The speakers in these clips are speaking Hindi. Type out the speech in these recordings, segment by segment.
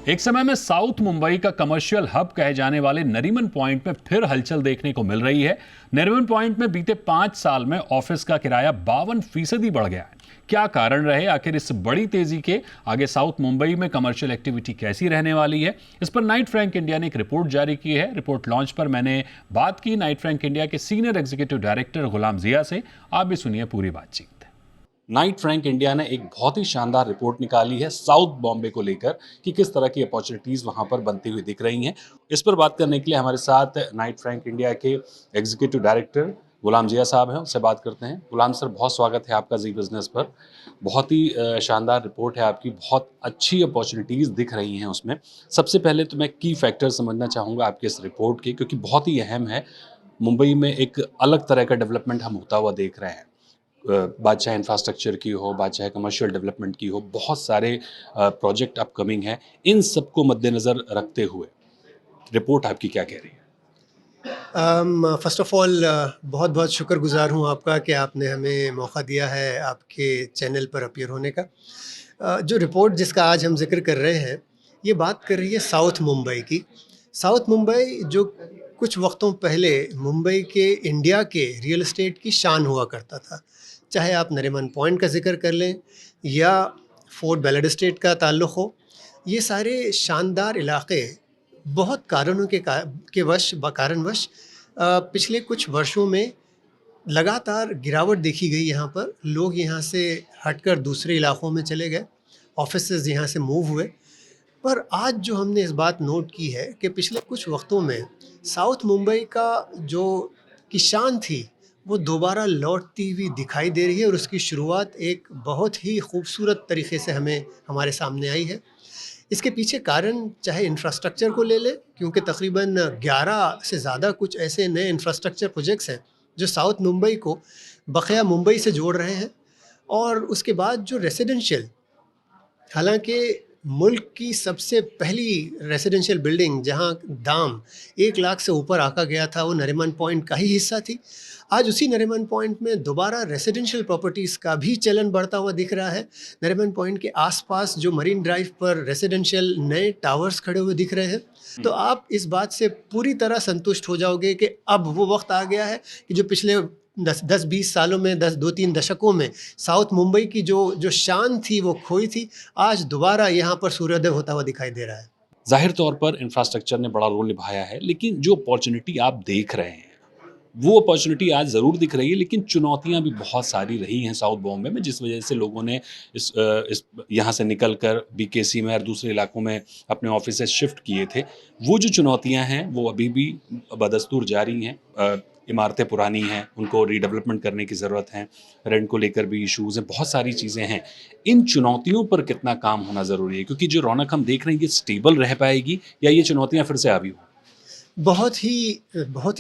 एक समय में साउथ मुंबई का कमर्शियल हब कहे जाने वाले नरीमन पॉइंट में फिर हलचल देखने को मिल रही है। नरीमन पॉइंट में बीते 5 साल में ऑफिस का किराया 52% बढ़ गया है। क्या कारण रहे, आखिर इस बड़ी तेजी के आगे साउथ मुंबई में कमर्शियल एक्टिविटी कैसी रहने वाली है, इस पर नाइट फ्रैंक इंडिया ने एक रिपोर्ट जारी की है। रिपोर्ट लॉन्च पर मैंने बात की नाइट फ्रैंक इंडिया के सीनियर एग्जीक्यूटिव डायरेक्टर गुलाम जिया से। आप भी सुनिए पूरी बातचीत। नाइट फ्रैंक इंडिया ने एक बहुत ही शानदार रिपोर्ट निकाली है साउथ बॉम्बे को लेकर कि किस तरह की अपॉर्चुनिटीज वहां पर बनती हुई दिख रही हैं। इस पर बात करने के लिए हमारे साथ नाइट फ्रैंक इंडिया के एग्जीक्यूटिव डायरेक्टर गुलाम जिया साहब हैं, उनसे बात करते हैं। गुलाम सर, बहुत स्वागत है आपका जी बिजनेस पर। बहुत ही शानदार रिपोर्ट है आपकी, बहुत अच्छी अपॉर्चुनिटीज़ दिख रही हैं उसमें। सबसे पहले तो मैं की फैक्टर समझना चाहूँगा आपके इस रिपोर्ट के, क्योंकि बहुत ही अहम है। मुंबई में एक अलग तरह का डेवलपमेंट हम होता हुआ देख रहे हैं। बात चाहे इंफ्रास्ट्रक्चर की हो, बात चाहे कमर्शियल डेवलपमेंट की हो, बहुत सारे प्रोजेक्ट अपकमिंग हैं। इन सबको मद्देनज़र रखते हुए रिपोर्ट आपकी क्या कह रही है? फ़र्स्ट ऑफ़ ऑल बहुत बहुत शुक्रगुज़ार हूँ आपका कि आपने हमें मौका दिया है आपके चैनल पर अपीयर होने का। जो रिपोर्ट जिसका आज हम ज़िक्र कर रहे हैं, ये बात कर रही है साउथ मुंबई की। साउथ मुंबई जो कुछ वक्तों पहले मुंबई के इंडिया के रियल एस्टेट की शान हुआ करता था। चाहे आप नरीमन पॉइंट का ज़िक्र कर लें या फोर्ट बेलेड एस्टेट का ताल्लुक़ हो, ये सारे शानदार इलाक़े बहुत कारणों के कारणवश पिछले कुछ वर्षों में लगातार गिरावट देखी गई। यहाँ पर लोग यहाँ से हटकर दूसरे इलाक़ों में चले गए, ऑफिसेज़ यहाँ से मूव हुए। पर आज जो हमने इस बात नोट की है कि पिछले कुछ वक्तों में साउथ मुंबई का जो की शान थी, वो दोबारा लौटती हुई दिखाई दे रही है और उसकी शुरुआत एक बहुत ही खूबसूरत तरीके से हमें हमारे सामने आई है। इसके पीछे कारण चाहे इंफ्रास्ट्रक्चर को ले लें, क्योंकि तकरीबन 11 से ज़्यादा कुछ ऐसे नए इंफ्रास्ट्रक्चर प्रोजेक्ट्स हैं जो साउथ मुंबई को बक़िया मुंबई से जोड़ रहे हैं। और उसके बाद जो रेसिडेंशियल, हालांकि मुल्क की सबसे पहली रेसिडेंशियल बिल्डिंग जहां दाम 1 लाख से ऊपर आका गया था, वो नरीमन पॉइंट का ही हिस्सा थी। आज उसी नरीमन पॉइंट में दोबारा रेसिडेंशियल प्रॉपर्टीज़ का भी चलन बढ़ता हुआ दिख रहा है। नरीमन पॉइंट के आसपास जो मरीन ड्राइव पर रेसिडेंशियल नए टावर्स खड़े हुए दिख रहे हैं। तो आप इस बात से पूरी तरह संतुष्ट हो जाओगे कि अब वो वक्त आ गया है कि जो पिछले 10-20 सालों में, 2-3 दशकों में साउथ मुंबई की जो शान थी वो खोई थी, आज दोबारा यहाँ पर सूर्योदय होता हुआ दिखाई दे रहा है। जाहिर तौर पर इंफ्रास्ट्रक्चर ने बड़ा रोल निभाया है, लेकिन जो अपॉर्चुनिटी आप देख रहे हैं वो अपॉर्चुनिटी आज ज़रूर दिख रही है, लेकिन चुनौतियां भी बहुत सारी रही हैं साउथ बॉम्बे में, जिस वजह से लोगों ने इस यहाँ से निकल कर बीकेसी में और दूसरे इलाकों में अपने ऑफिस शिफ्ट किए थे। वो जो चुनौतियां हैं वो अभी भी बदस्तूर जारी हैं। इमारतें पुरानी हैं, उनको रीडेवलपमेंट करने की ज़रूरत है। रेंट को लेकर भी इशूज़ हैं, बहुत सारी चीज़ें हैं। इन चुनौतियों पर कितना काम होना ज़रूरी है, क्योंकि जो रौनक हम देख रहे हैं ये स्टेबल रह पाएगी या ये चुनौतियाँ फिर से हावी हों? बहुत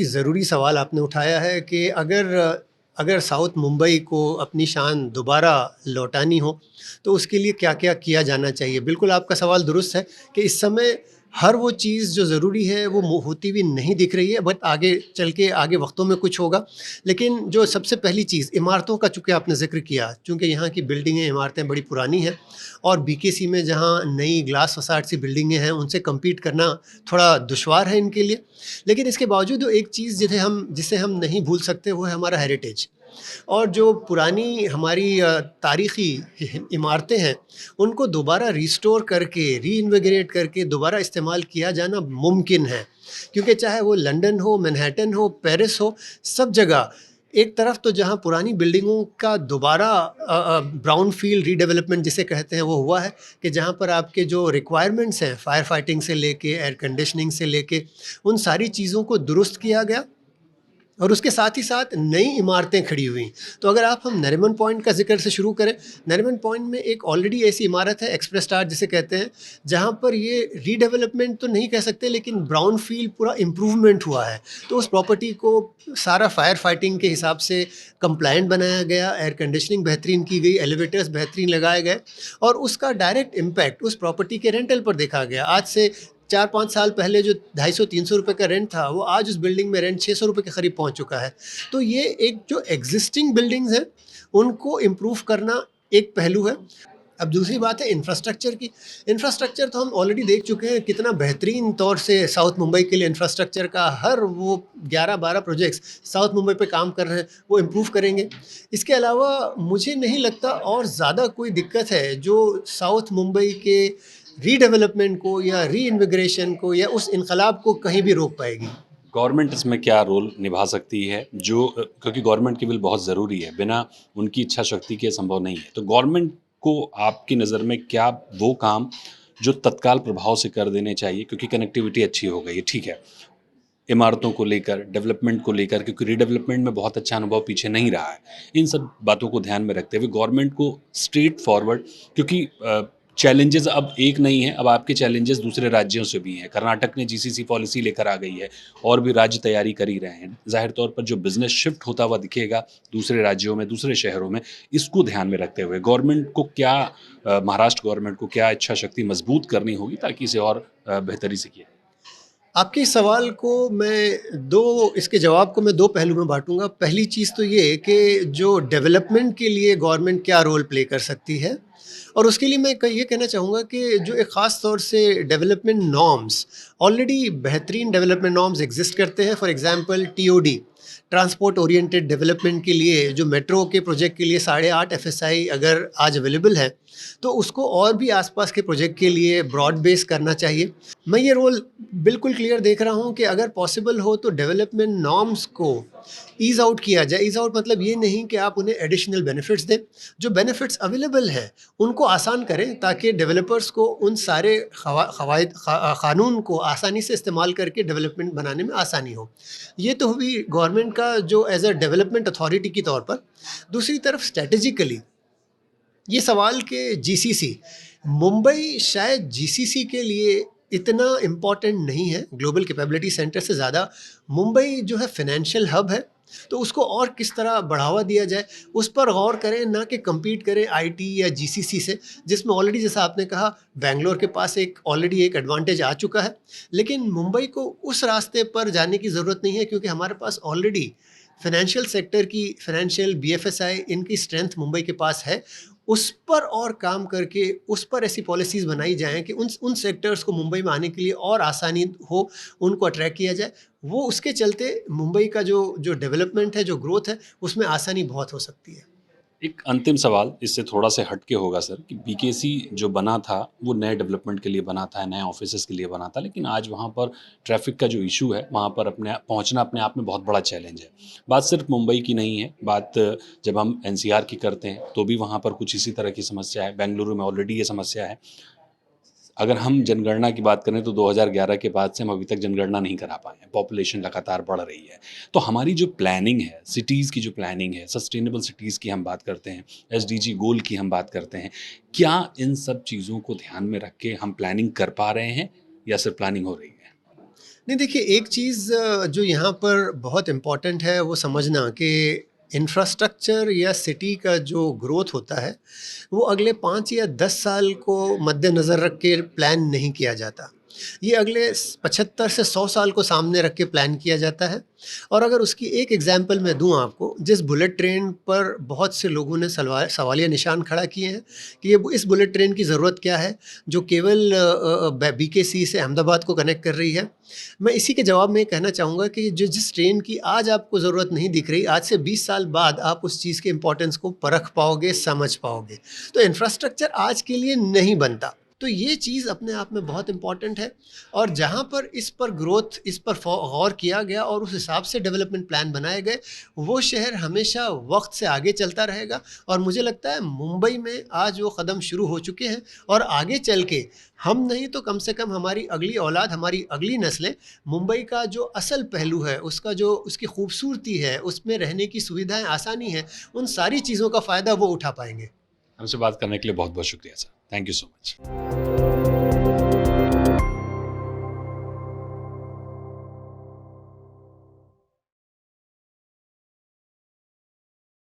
ही ज़रूरी सवाल आपने उठाया है कि अगर साउथ मुंबई को अपनी शान दोबारा लौटानी हो, तो उसके लिए क्या-क्या किया जाना चाहिए। बिल्कुल आपका सवाल दुरुस्त है कि इस समय हर वो चीज़ जो ज़रूरी है वो होती हुई नहीं दिख रही है, बट आगे चल के आगे वक्तों में कुछ होगा। लेकिन जो सबसे पहली चीज़ इमारतों का चूँकि आपने ज़िक्र किया, चूँकि यहाँ की बिल्डिंगें, इमारतें बड़ी पुरानी हैं और बीकेसी में जहाँ नई ग्लास फसाड सी बिल्डिंगें हैं, उनसे कम्पीट करना थोड़ा दुश्वार है इनके लिए। लेकिन इसके बावजूद एक चीज़ जिसे हम नहीं भूल सकते, वो है हमारा हेरिटेज। और जो पुरानी हमारी तारीख़ी इमारतें हैं, उनको दोबारा रिस्टोर करके, रीइन्विगोरेट करके दोबारा इस्तेमाल किया जाना मुमकिन है। क्योंकि चाहे वो लंदन हो, मैनहट्टन हो, पेरिस हो, सब जगह एक तरफ तो जहाँ पुरानी बिल्डिंगों का दोबारा ब्राउन फील्ड रीडेवलपमेंट जिसे कहते हैं वो हुआ है कि जहाँ पर आपके जो रिक्वायरमेंट्स हैं, फायर फाइटिंग से लेके एयर कंडीशनिंग से लेके, उन सारी चीज़ों को दुरुस्त किया गया और उसके साथ ही साथ नई इमारतें खड़ी हुई। तो अगर हम नरीमन पॉइंट का ज़िक्र से शुरू करें, नरीमन पॉइंट में एक ऑलरेडी ऐसी इमारत है, एक्सप्रेस स्टार जिसे कहते हैं, जहाँ पर ये रीडेवलपमेंट तो नहीं कह सकते, लेकिन ब्राउन फील्ड पूरा इम्प्रूवमेंट हुआ है। तो उस प्रॉपर्टी को सारा फायर फाइटिंग के हिसाब से कंप्लायंट बनाया गया, एयर कंडीशनिंग बेहतरीन की गई, एलिवेटर्स बेहतरीन लगाए गए और उसका डायरेक्ट इम्पैक्ट उस प्रॉपर्टी के रेंटल पर देखा गया। आज से 4-5 साल पहले जो 250-300 रुपये का रेंट था, वो आज उस बिल्डिंग में रेंट 600 रुपये के करीब पहुंच चुका है। तो ये एक जो एग्जिस्टिंग बिल्डिंग्स हैं, उनको इम्प्रूव करना एक पहलू है। अब दूसरी बात है इंफ्रास्ट्रक्चर की। इंफ्रास्ट्रक्चर तो हम ऑलरेडी देख चुके हैं कितना बेहतरीन तौर से साउथ मुंबई के लिए इंफ्रास्ट्रक्चर का हर वो 11-12 प्रोजेक्ट्स साउथ मुंबई पे काम कर रहे हैं, वो इम्प्रूव करेंगे। इसके अलावा मुझे नहीं लगता और ज़्यादा कोई दिक्कत है जो साउथ मुंबई के रीडेवलपमेंट को या रीइन्विग्रेशन को या उस इनकलाब को कहीं भी रोक पाएगी। गवर्नमेंट इसमें क्या रोल निभा सकती है, जो क्योंकि गवर्नमेंट की विल बहुत ज़रूरी है, बिना उनकी इच्छा शक्ति के संभव नहीं है। तो गवर्नमेंट को आपकी नज़र में क्या वो काम जो तत्काल प्रभाव से कर देने चाहिए, क्योंकि कनेक्टिविटी अच्छी हो गई है, ठीक है, इमारतों को लेकर, डेवलपमेंट को लेकर, क्योंकि रीडेवलपमेंट में बहुत अच्छा अनुभव पीछे नहीं रहा है, इन सब बातों को ध्यान में रखते हुए गवर्नमेंट को स्ट्रेट फॉरवर्ड, क्योंकि चैलेंजेस अब एक नहीं है, अब आपके चैलेंजेस दूसरे राज्यों से भी हैं। कर्नाटक ने जीसीसी पॉलिसी लेकर आ गई है और भी राज्य तैयारी कर ही रहे हैं। जाहिर तौर पर जो बिजनेस शिफ्ट होता हुआ दिखेगा दूसरे राज्यों में, दूसरे शहरों में, इसको ध्यान में रखते हुए गवर्नमेंट को क्या महाराष्ट्र गवर्नमेंट को क्या इच्छा शक्ति मजबूत करनी होगी ताकि इसे और बेहतरी से किया। आपके इस सवाल को इसके जवाब को मैं दो पहलू में बांटूंगा। पहली चीज़ तो ये कि जो डेवलपमेंट के लिए गवर्नमेंट क्या रोल प्ले कर सकती है, और उसके लिए मैं ये कहना चाहूँगा कि जो एक ख़ास तौर से डेवलपमेंट नॉर्म्स, ऑलरेडी बेहतरीन डेवलपमेंट नॉर्म्स एग्जिस्ट करते हैं। For example TOD, transport oriented development के लिए जो मेट्रो के प्रोजेक्ट के लिए 8.5 एफएसआई अगर आज अवेलेबल है, तो उसको और भी आसपास के प्रोजेक्ट के लिए ब्रॉड बेस करना चाहिए। मैं ये रोल बिल्कुल क्लियर देख रहा हूँ कि अगर पॉसिबल हो तो डेवलपमेंट नॉर्म्स को ईज़ आउट किया जाए। ईज़ आउट मतलब ये नहीं कि आप उन्हें एडिशनल बेनिफिट्स दें, जो बेनिफिट्स अवेलेबल हैं उनको आसान करें ताकि डेवलपर्स को उन सारे कानून को आसानी से इस्तेमाल करके डेवलपमेंट बनाने में आसानी हो। ये तो हुई गवर्नमेंट का जो एज अ डेवलपमेंट अथॉरिटी की तौर पर। दूसरी तरफ स्ट्रेटेजिकली ये सवाल कि जीसीसी, मुंबई शायद जीसीसी के लिए इतना इम्पॉर्टेंट नहीं है ग्लोबल कैपेबिलिटी सेंटर से ज़्यादा। मुंबई जो है फाइनेंशियल हब है, तो उसको और किस तरह बढ़ावा दिया जाए उस पर गौर करें, ना कि कम्पीट करें आईटी या जीसीसी से, जिसमें ऑलरेडी जैसा आपने कहा बेंगलोर के पास ऑलरेडी एक एडवांटेज आ चुका है। लेकिन मुंबई को उस रास्ते पर जाने की ज़रूरत नहीं है, क्योंकि हमारे पास ऑलरेडी फाइनेंशियल सेक्टर की, फाइनेंशियल बीएफएसआई, इनकी स्ट्रेंथ मुंबई के पास है। उस पर और काम करके उस पर ऐसी पॉलिसीज़ बनाई जाएँ कि उन सेक्टर्स को मुंबई में आने के लिए और आसानी हो, उनको अट्रैक्ट किया जाए। वो उसके चलते मुंबई का जो डेवलपमेंट है, जो ग्रोथ है, उसमें आसानी बहुत हो सकती है। एक अंतिम सवाल इससे थोड़ा से हटके होगा सर, कि बीकेसी जो बना था वो नए डेवलपमेंट के लिए बना था, नए ऑफिसेस के लिए बना था, लेकिन आज वहाँ पर ट्रैफिक का जो इशू है, वहाँ पर पहुँचना अपने आप में बहुत बड़ा चैलेंज है। बात सिर्फ मुंबई की नहीं है, बात जब हम एनसीआर की करते हैं तो भी वहाँ पर कुछ इसी तरह की समस्या है। बेंगलुरु में ऑलरेडी ये समस्या है। अगर हम जनगणना की बात करें तो 2011 के बाद से हम अभी तक जनगणना नहीं करा पाए हैं। पॉपुलेशन लगातार बढ़ रही है, तो हमारी जो प्लानिंग है, सिटीज़ की जो प्लानिंग है, सस्टेनेबल सिटीज़ की हम बात करते हैं, एसडीजी गोल की हम बात करते हैं, क्या इन सब चीज़ों को ध्यान में रख के हम प्लानिंग कर पा रहे हैं या सिर्फ प्लानिंग हो रही है? नहीं, देखिए, एक चीज़ जो यहाँ पर बहुत इम्पॉर्टेंट है वो समझना कि इंफ्रास्ट्रक्चर या सिटी का जो ग्रोथ होता है वो अगले 5 या 10 साल को मद्देनज़र रख के प्लान नहीं किया जाता। ये अगले 75 से 100 साल को सामने रख के प्लान किया जाता है। और अगर उसकी एक एग्जांपल मैं दूं आपको, जिस बुलेट ट्रेन पर बहुत से लोगों ने सवालिया निशान खड़ा किए हैं कि ये इस बुलेट ट्रेन की ज़रूरत क्या है जो केवल बीकेसी से अहमदाबाद को कनेक्ट कर रही है। मैं इसी के जवाब में कहना चाहूँगा कि जिस ट्रेन की आज आपको ज़रूरत नहीं दिख रही, आज से 20 साल बाद आप उस चीज़ के इम्पोर्टेंस को परख पाओगे, समझ पाओगे। तो इंफ्रास्ट्रक्चर आज के लिए नहीं बनता, तो ये चीज़ अपने आप में बहुत इम्पॉर्टेंट है। और जहाँ पर इस पर ग्रोथ, इस पर गौर किया गया और उस हिसाब से डेवलपमेंट प्लान बनाए गए, वो शहर हमेशा वक्त से आगे चलता रहेगा। और मुझे लगता है मुंबई में आज वो कदम शुरू हो चुके हैं, और आगे चल के हम नहीं तो कम से कम हमारी अगली औलाद, हमारी अगली नस्लें मुंबई का जो असल पहलू है, उसका जो उसकी खूबसूरती है, उसमें रहने की सुविधाएं, आसानी है, उन सारी चीज़ों का फ़ायदा वो उठा पाएंगे। हमसे बात करने के लिए बहुत बहुत शुक्रिया sir. Thank you so much.